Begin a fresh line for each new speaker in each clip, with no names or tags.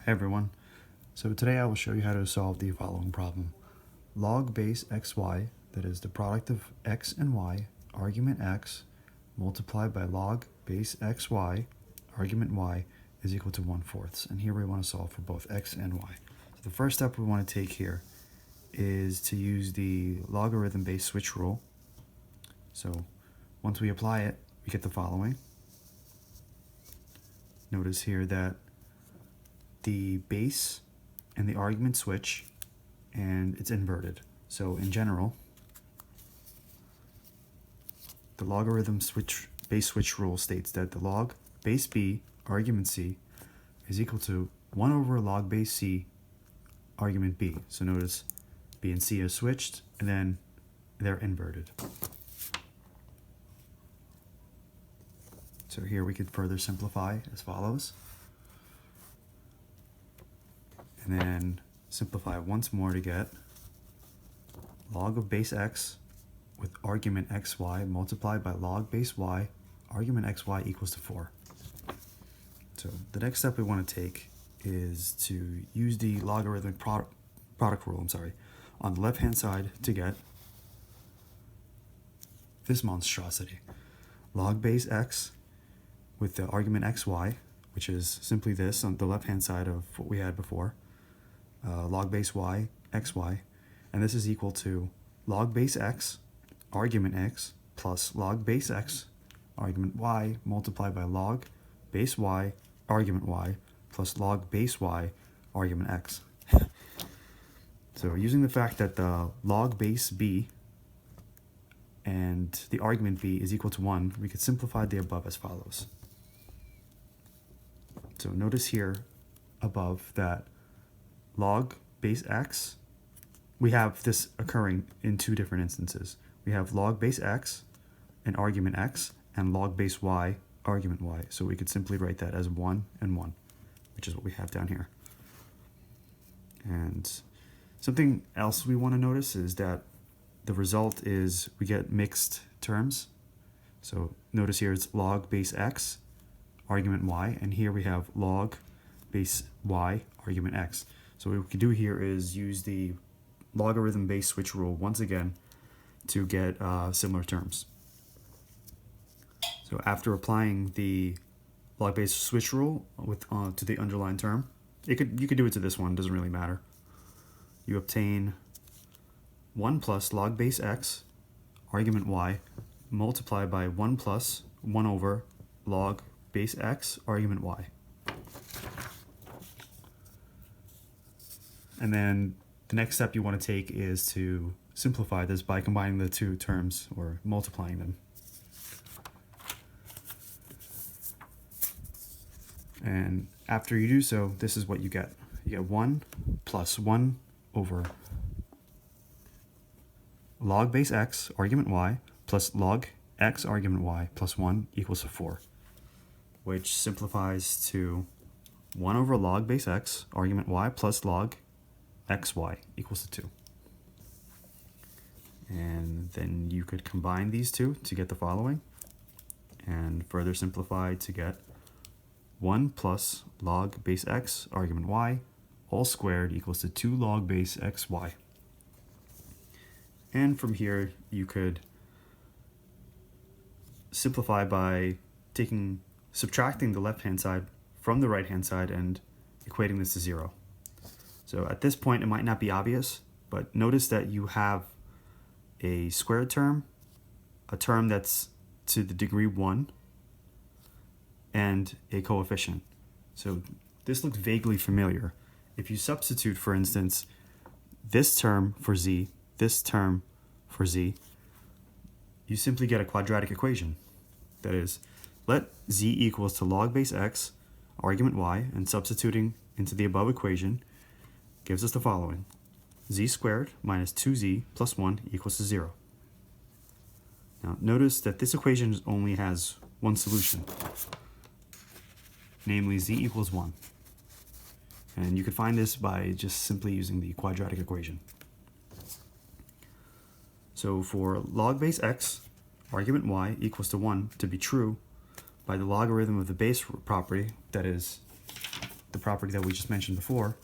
Hey everyone, so today I will show you how to solve the following problem. Log base xy, that is the product of x and y, argument x, multiplied by log base xy, argument y, is equal to 1/4. And here we want to solve for both x and y. So the first step we want to take here is to use the logarithm-based switch rule. So once we apply it, we get the following. Notice here that the base and the argument switch, and it's inverted. So in general, the logarithm base switch rule states that the log base b argument c is equal to 1 over log base c argument b. So notice b and c are switched, and then they're inverted. So here we could further simplify as follows. And then simplify once more to get log of base x with argument xy multiplied by log base y, argument xy equals to 4. So the next step we want to take is to use the logarithmic product rule, on the left hand side to get this monstrosity. Log base x with the argument xy, which is simply this on the left hand side of what we had before. Log base y, xy, and this is equal to log base x, argument x, plus log base x, argument y, multiplied by log base y, argument y, plus log base y, argument x. So using the fact that the log base b and the argument b is equal to 1, we could simplify the above as follows. So notice here above that log base x, we have this occurring in two different instances. We have log base x and argument x, and log base y, argument y. So we could simply write that as 1 and 1, which is what we have down here. And something else we want to notice is that the result is we get mixed terms. So notice here it's log base x, argument y, and here we have log base y, argument x. So what we can do here is use the logarithm-based switch rule once again to get similar terms. So after applying the log-based switch rule to the underlying term, you could do it to this one, doesn't really matter. You obtain 1 plus log base x, argument y, multiplied by 1 plus 1 over log base x, argument y. And then the next step you want to take is to simplify this by combining the two terms or multiplying them. And after you do so, this is what you get. You get 1 plus 1 over log base x, argument y, plus log x, argument y, plus 1 equals to 4, which simplifies to 1 over log base x, argument y, plus log xy equals to 2. And then you could combine these two to get the following, and further simplify to get 1 plus log base x, argument y, all squared equals to 2 log base xy. And from here you could simplify by subtracting the left hand side from the right hand side and equating this to 0. So at this point it might not be obvious, but notice that you have a squared term, a term that's to the degree 1, and a coefficient. So this looks vaguely familiar. If you substitute, for instance, this term for z, this term for z, you simply get a quadratic equation. That is, let z equals to log base x, argument y, and substituting into the above equation gives us the following. Z squared minus 2z plus 1 equals to 0. Now notice that this equation only has one solution, namely z equals 1. And you could find this by just simply using the quadratic equation. So for log base x, argument y equals to 1 to be true, by the logarithm of the base property, that is the property that we just mentioned before,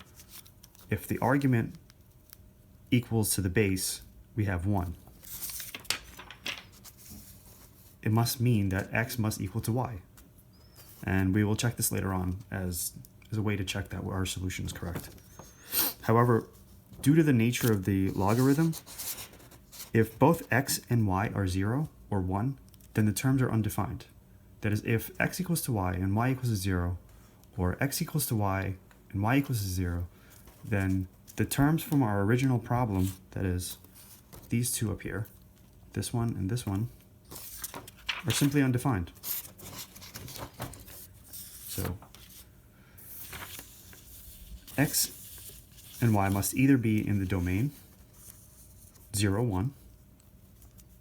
if the argument equals to the base, we have 1. It must mean that x must equal to y. And we will check this later on as a way to check that our solution is correct. However, due to the nature of the logarithm, if both x and y are 0 or 1, then the terms are undefined. That is, if x equals to y and y equals to 0, or x equals to y and y equals to 0, then the terms from our original problem, that is, these two up here, this one and this one, are simply undefined. So x and y must either be in the domain 0, 1,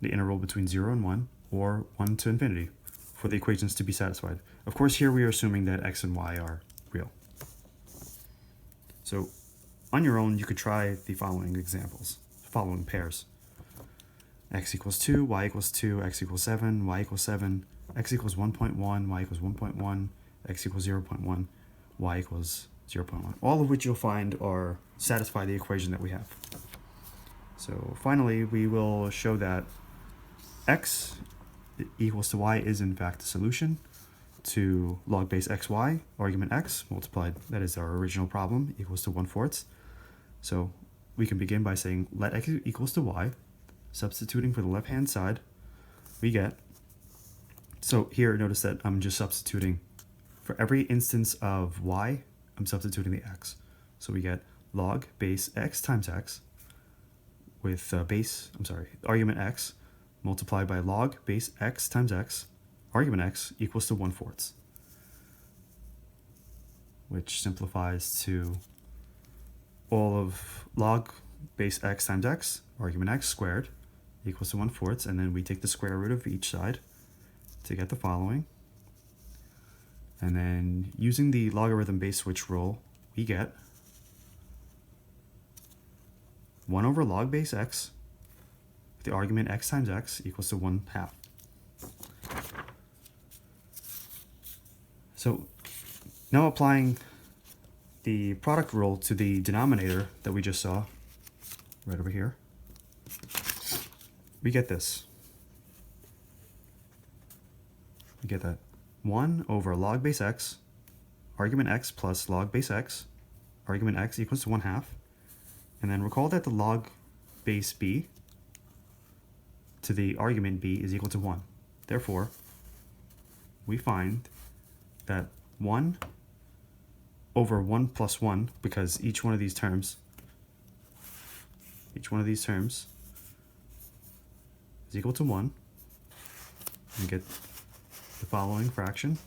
the interval between 0 and 1, or 1 to infinity for the equations to be satisfied. Of course, here we are assuming that x and y are real. So on your own, you could try the following examples, following pairs. X equals 2, y equals 2, x equals 7, y equals 7, x equals 1.1, y equals 1.1, x equals 0.1, y equals 0.1. All of which you'll find are satisfy the equation that we have. So finally, we will show that x equals to y is in fact the solution to log base xy, argument x multiplied, that is our original problem, equals to 1/4. So we can begin by saying let x equals to y, substituting for the left hand side, we get, so here notice that I'm just substituting for every instance of y, I'm substituting the x. So we get log base x times x with argument x multiplied by log base x times x, argument x equals to 1/4, which simplifies to all of log base x times x, argument x squared, equals to 1/4, and then we take the square root of each side to get the following. And then using the logarithm base switch rule, we get 1 over log base x, the argument x times x equals to 1/2. So now applying the product rule to the denominator that we just saw, right over here, we get this. We get that 1 over log base x, argument x plus log base x, argument x equals to 1/2. And then recall that the log base b to the argument b is equal to 1. Therefore, we find that 1 over 1 plus 1, because each one of these terms is equal to 1. We get the following fraction.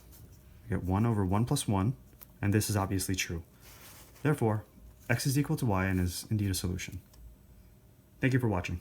We get 1 over 1 plus 1, and this is obviously true. Therefore, x is equal to y and is indeed a solution. Thank you for watching.